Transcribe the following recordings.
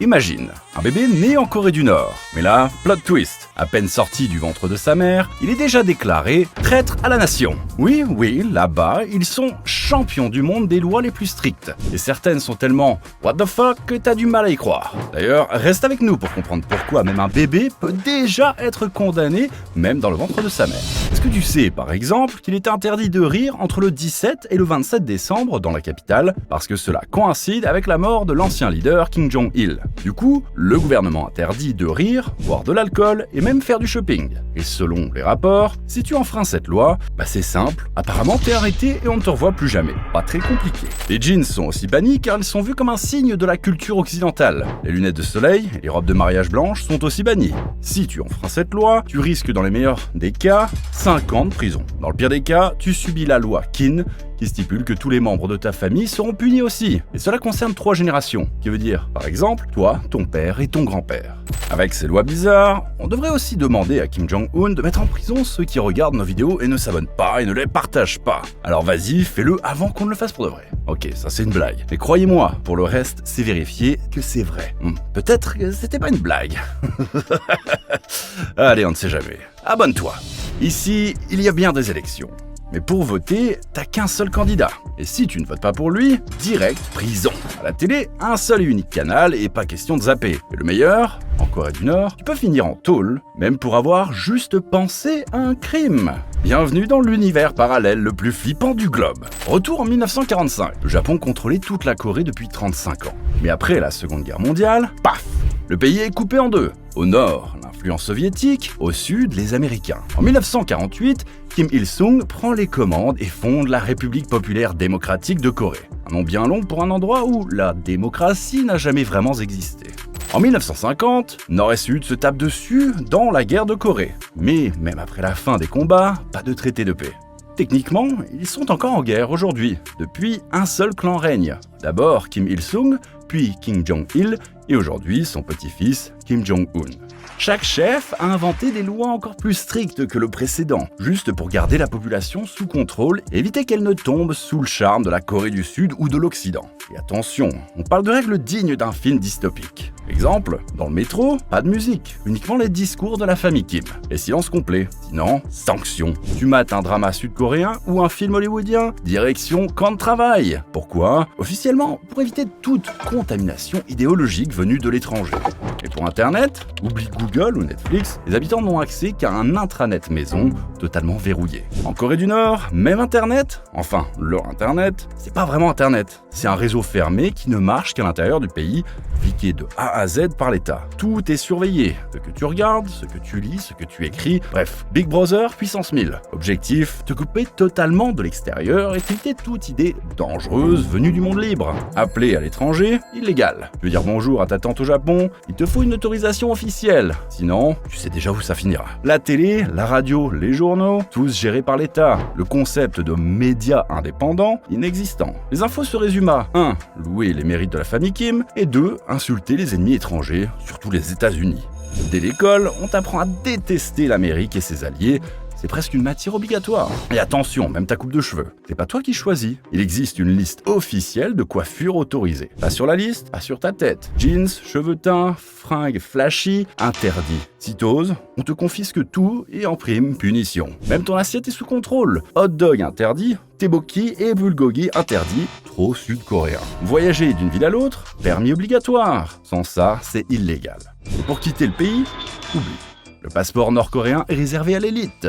Imagine, un bébé né en Corée du Nord. Mais là, plot twist. À peine sorti du ventre de sa mère, il est déjà déclaré traître à la nation. Oui, là-bas, ils sont champions du monde des lois les plus strictes. Et certaines sont tellement what the fuck que t'as du mal à y croire. D'ailleurs, reste avec nous pour comprendre pourquoi même un bébé peut déjà être condamné, même dans le ventre de sa mère. Est-ce que tu sais, par exemple, qu'il est interdit de rire entre le 17 et le 27 décembre dans la capitale, parce que cela coïncide avec la mort de l'ancien leader Kim Jong-il. Du coup, le gouvernement interdit de rire, boire de l'alcool et même faire du shopping. Et selon les rapports, si tu enfreins cette loi, c'est simple, apparemment t'es arrêté et on ne te revoit plus jamais. Pas très compliqué. Les jeans sont aussi bannis car ils sont vus comme un signe de la culture occidentale. Les lunettes de soleil et les robes de mariage blanches sont aussi bannies. Si tu enfreins cette loi, tu risques dans les meilleurs des cas 5 ans de prison. Dans le pire des cas, tu subis la loi Kin qui stipule que tous les membres de ta famille seront punis aussi. Et cela concerne 3 générations, qui veut dire, par exemple, toi, ton père et ton grand-père. Avec ces lois bizarres, on devrait aussi demander à Kim Jong-un de mettre en prison ceux qui regardent nos vidéos et ne s'abonnent pas et ne les partagent pas. Alors vas-y, fais-le avant qu'on ne le fasse pour de vrai. Ok, ça c'est une blague. Mais croyez-moi, pour le reste, c'est vérifié que c'est vrai. Peut-être que c'était pas une blague. Allez, on ne sait jamais. Abonne-toi. Ici, il y a bien des élections. Mais pour voter, t'as qu'un seul candidat. Et si tu ne votes pas pour lui, direct prison. À la télé, un seul et unique canal et pas question de zapper. Et le meilleur, en Corée du Nord, tu peux finir en tôle, même pour avoir juste pensé à un crime. Bienvenue dans l'univers parallèle le plus flippant du globe. Retour en 1945. Le Japon contrôlait toute la Corée depuis 35 ans. Mais après la Seconde Guerre mondiale, paf! Le pays est coupé en deux. Au nord, l'influence soviétique, au sud, les Américains. En 1948, Kim Il-sung prend les commandes et fonde la République populaire démocratique de Corée. Un nom bien long pour un endroit où la démocratie n'a jamais vraiment existé. En 1950, Nord et Sud se tapent dessus dans la guerre de Corée. Mais même après la fin des combats, pas de traité de paix. Techniquement, ils sont encore en guerre aujourd'hui. Depuis, un seul clan règne. D'abord Kim Il-sung, puis Kim Jong-il, et aujourd'hui son petit-fils Kim Jong-un. Chaque chef a inventé des lois encore plus strictes que le précédent, juste pour garder la population sous contrôle et éviter qu'elle ne tombe sous le charme de la Corée du Sud ou de l'Occident. Et attention, on parle de règles dignes d'un film dystopique. Exemple, dans le métro, pas de musique, uniquement les discours de la famille Kim. Et silence complet, sinon, sanction. Tu mates un drama sud-coréen ou un film hollywoodien, direction camp de travail. Pourquoi ? Officiellement, pour éviter toute contamination idéologique venue de l'étranger. Et pour Internet, oublie Google ou Netflix, les habitants n'ont accès qu'à un intranet maison totalement verrouillé. En Corée du Nord, même Internet, enfin leur Internet, c'est pas vraiment Internet. C'est un réseau fermé qui ne marche qu'à l'intérieur du pays, fliqué de A à Z par l'État. Tout est surveillé. Ce que tu regardes, ce que tu lis, ce que tu écris, bref, Big Brother puissance 1000. Objectif, te couper totalement de l'extérieur et éviter toute idée dangereuse venue du monde libre. Appeler à l'étranger, illégal. Tu veux dire bonjour à ta tante au Japon, il te faut une autorisation officielle. Sinon, tu sais déjà où ça finira. La télé, la radio, les journaux, tous gérés par l'État. Le concept de médias indépendants, inexistant. Les infos se résument à 1. Louer les mérites de la famille Kim et 2. Insulter les ennemis étrangers, surtout les États-Unis. Dès l'école, on t'apprend à détester l'Amérique et ses alliés. C'est presque une matière obligatoire. Et attention, même ta coupe de cheveux, c'est pas toi qui choisis. Il existe une liste officielle de coiffures autorisées. Pas sur la liste, pas sur ta tête. Jeans, cheveux teints, fringues flashy, interdit. Si t'oses, on te confisque tout et en prime, punition. Même ton assiette est sous contrôle. Hot dog interdit, tteokbokki et bulgogi interdit, trop sud-coréen. Voyager d'une ville à l'autre, permis obligatoire. Sans ça, c'est illégal. Et pour quitter le pays, oublie. Le passeport nord-coréen est réservé à l'élite.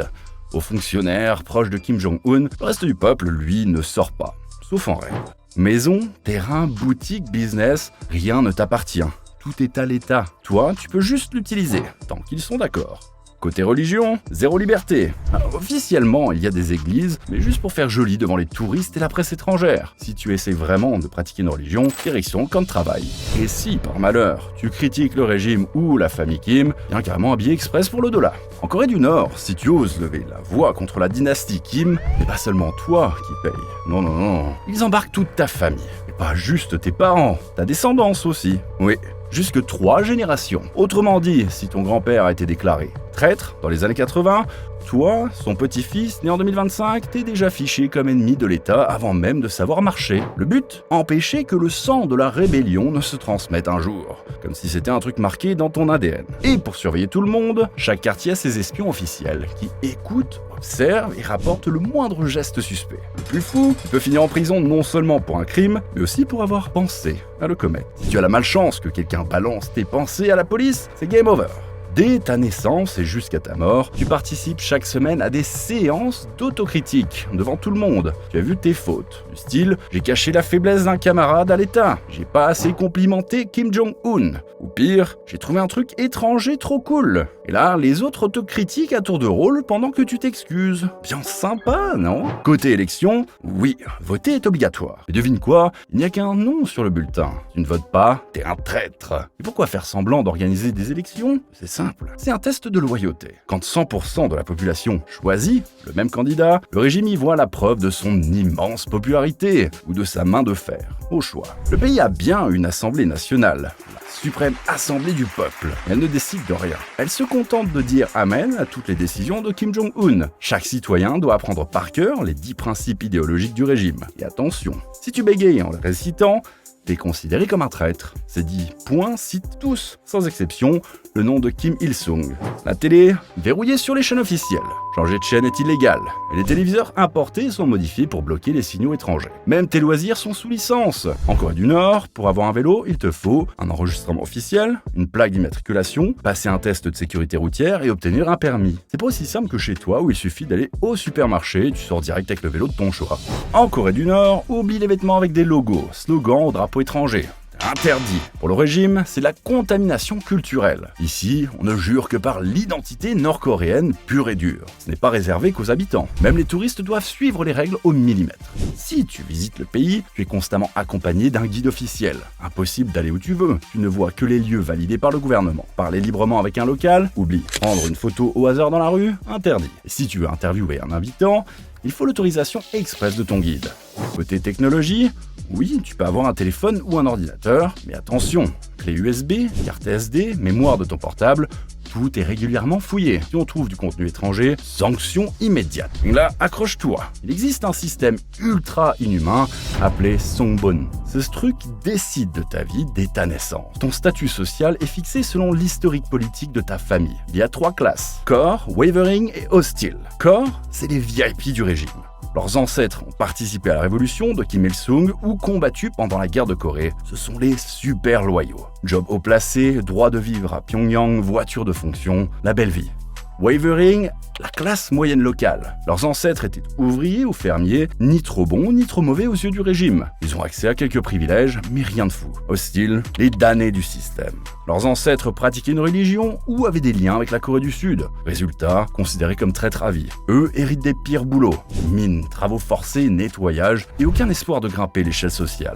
Aux fonctionnaires proches de Kim Jong-un, le reste du peuple, lui, ne sort pas, sauf en rêve. Maison, terrain, boutique, business, rien ne t'appartient. Tout est à l'État. Toi, tu peux juste l'utiliser, tant qu'ils sont d'accord. Côté religion, zéro liberté. Alors, officiellement, il y a des églises, mais juste pour faire joli devant les touristes et la presse étrangère. Si tu essaies vraiment de pratiquer une religion, direction camp de travail. Et si, par malheur, tu critiques le régime ou la famille Kim, viens carrément habillé express pour le dollar. En Corée du Nord, si tu oses lever la voix contre la dynastie Kim, c'est pas seulement toi qui paye. Non. Ils embarquent toute ta famille. Et pas juste tes parents, ta descendance aussi. Oui. Jusque 3 générations. Autrement dit, si ton grand-père a été déclaré Traître, dans les années 80, toi, son petit-fils, né en 2025, t'es déjà fiché comme ennemi de l'État avant même de savoir marcher. Le but ? Empêcher que le sang de la rébellion ne se transmette un jour, comme si c'était un truc marqué dans ton ADN. Et pour surveiller tout le monde, chaque quartier a ses espions officiels, qui écoutent, observent et rapportent le moindre geste suspect. Le plus fou, tu peux finir en prison non seulement pour un crime, mais aussi pour avoir pensé à le commettre. Si tu as la malchance que quelqu'un balance tes pensées à la police, c'est game over. Dès ta naissance et jusqu'à ta mort, tu participes chaque semaine à des séances d'autocritique devant tout le monde. Tu as vu tes fautes, du style « j'ai caché la faiblesse d'un camarade à l'État »,« j'ai pas assez complimenté Kim Jong-un » ou pire « j'ai trouvé un truc étranger trop cool ». Et là, les autres te critiquent à tour de rôle pendant que tu t'excuses. Bien sympa, non ? Côté élection, oui, voter est obligatoire. Et devine quoi ? Il n'y a qu'un nom sur le bulletin. Tu ne votes pas, t'es un traître. Et pourquoi faire semblant d'organiser des élections ? C'est simple, c'est un test de loyauté. Quand 100% de la population choisit le même candidat, le régime y voit la preuve de son immense popularité ou de sa main de fer, au choix. Le pays a bien une assemblée nationale, la suprême assemblée du peuple. Elle ne décide de rien. Elle se contente de dire amen à toutes les décisions de Kim Jong-un. Chaque citoyen doit apprendre par cœur les 10 principes idéologiques du régime. Et attention, si tu bégayes en les récitant, t'es considéré comme un traître. Ces 10 points citent tous, sans exception, le nom de Kim Il-sung. La télé, verrouillée sur les chaînes officielles. Changer de chaîne est illégal. Et les téléviseurs importés sont modifiés pour bloquer les signaux étrangers. Même tes loisirs sont sous licence. En Corée du Nord, pour avoir un vélo, il te faut un enregistrement officiel, une plaque d'immatriculation, passer un test de sécurité routière et obtenir un permis. C'est pas aussi simple que chez toi où il suffit d'aller au supermarché et tu sors direct avec le vélo de ton choix. En Corée du Nord, oublie les vêtements avec des logos, slogans ou drapeaux étrangers. Interdit. Pour le régime, c'est la contamination culturelle. Ici, on ne jure que par l'identité nord-coréenne pure et dure. Ce n'est pas réservé qu'aux habitants. Même les touristes doivent suivre les règles au millimètre. Si tu visites le pays, tu es constamment accompagné d'un guide officiel. Impossible d'aller où tu veux. Tu ne vois que les lieux validés par le gouvernement. Parler librement avec un local, oublie. Prendre une photo au hasard dans la rue, interdit. Et si tu veux interviewer un habitant, il faut l'autorisation express de ton guide. Côté technologie, oui, tu peux avoir un téléphone ou un ordinateur, mais attention, clé USB, carte SD, mémoire de ton portable, tout est régulièrement fouillé. Si on trouve du contenu étranger, sanction immédiate. Là, accroche-toi. Il existe un système ultra inhumain appelé Songbon. C'est ce truc qui décide de ta vie dès ta naissance. Ton statut social est fixé selon l'historique politique de ta famille. Il y a 3 classes, Core, Wavering et Hostile. Core, c'est les VIP du régime. Leurs ancêtres ont participé à la révolution de Kim Il-sung ou combattu pendant la guerre de Corée. Ce sont les super loyaux. Job haut placé, droit de vivre à Pyongyang, voiture de fonction, la belle vie. Wavering, la classe moyenne locale. Leurs ancêtres étaient ouvriers ou fermiers, ni trop bons ni trop mauvais aux yeux du régime. Ils ont accès à quelques privilèges, mais rien de fou. Hostile, les damnés du système. Leurs ancêtres pratiquaient une religion ou avaient des liens avec la Corée du Sud. Résultat, considérés comme traîtres à vie. Eux héritent des pires boulots. Mines, travaux forcés, nettoyage, et aucun espoir de grimper l'échelle sociale.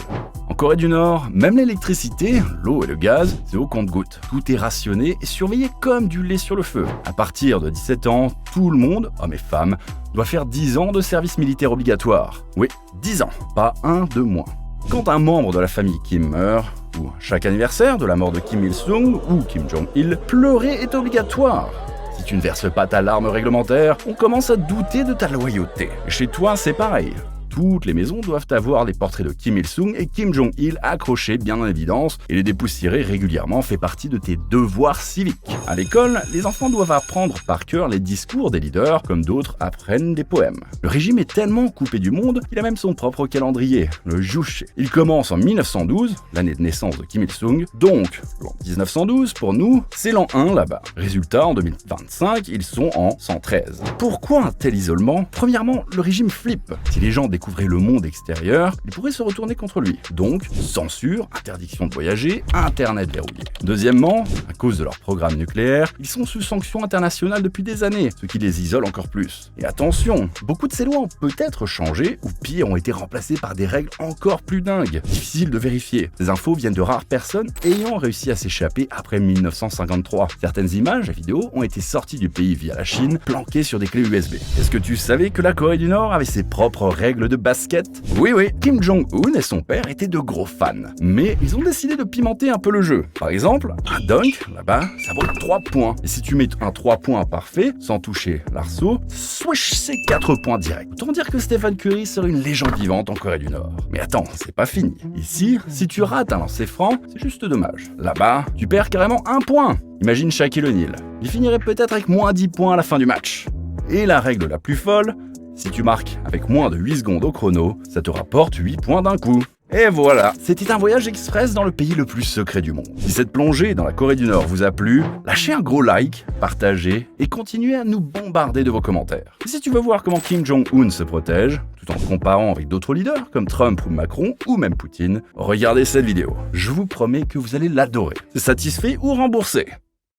En Corée du Nord, même l'électricité, l'eau et le gaz, c'est au compte-gouttes. Tout est rationné et surveillé comme du lait sur le feu. À partir de 17 ans, tout le monde, hommes et femmes, doit faire 10 ans de service militaire obligatoire. Oui, 10 ans, pas un de moins. Quand un membre de la famille Kim meurt, ou chaque anniversaire de la mort de Kim Il-sung ou Kim Jong-il, pleurer est obligatoire. Si tu ne verses pas ta larme réglementaire, on commence à douter de ta loyauté. Et chez toi, c'est pareil. Toutes les maisons doivent avoir des portraits de Kim Il-sung et Kim Jong-il accrochés bien en évidence, et les dépoussiérer régulièrement fait partie de tes devoirs civiques. À l'école, les enfants doivent apprendre par cœur les discours des leaders, comme d'autres apprennent des poèmes. Le régime est tellement coupé du monde qu'il a même son propre calendrier, le Juche. Il commence en 1912, l'année de naissance de Kim Il-sung, donc l'an 1912 pour nous, c'est l'an 1 là-bas. Résultat, en 2025, ils sont en 113. Pourquoi un tel isolement ? Premièrement, le régime flippe. Si les gens découvraient le monde extérieur, ils pourraient se retourner contre lui. Donc, censure, interdiction de voyager, Internet verrouillé. Deuxièmement, à cause de leur programme nucléaire, ils sont sous sanctions internationales depuis des années, ce qui les isole encore plus. Et attention, beaucoup de ces lois ont peut-être changé, ou pire, ont été remplacées par des règles encore plus dingues. Difficile de vérifier. Ces infos viennent de rares personnes ayant réussi à s'échapper après 1953. Certaines images et vidéos ont été sorties du pays via la Chine, planquées sur des clés USB. Est-ce que tu savais que la Corée du Nord avait ses propres règles de basket ? Oui, Kim Jong-un et son père étaient de gros fans. Mais ils ont décidé de pimenter un peu le jeu. Par exemple, un dunk, là-bas, ça vaut 3 points. Et si tu mets un 3 points parfait, sans toucher l'arceau, swish, c'est 4 points directs. Autant dire que Stephen Curry serait une légende vivante en Corée du Nord. Mais attends, c'est pas fini. Ici, si tu rates un lancer franc, c'est juste dommage. Là-bas, tu perds carrément 1 point. Imagine Shaquille O'Neal. Il finirait peut-être avec moins 10 points à la fin du match. Et la règle la plus folle, si tu marques avec moins de 8 secondes au chrono, ça te rapporte 8 points d'un coup. Et voilà, c'était un voyage express dans le pays le plus secret du monde. Si cette plongée dans la Corée du Nord vous a plu, lâchez un gros like, partagez et continuez à nous bombarder de vos commentaires. Et si tu veux voir comment Kim Jong-un se protège, tout en comparant avec d'autres leaders comme Trump ou Macron ou même Poutine, regardez cette vidéo. Je vous promets que vous allez l'adorer. C'est satisfait ou remboursé.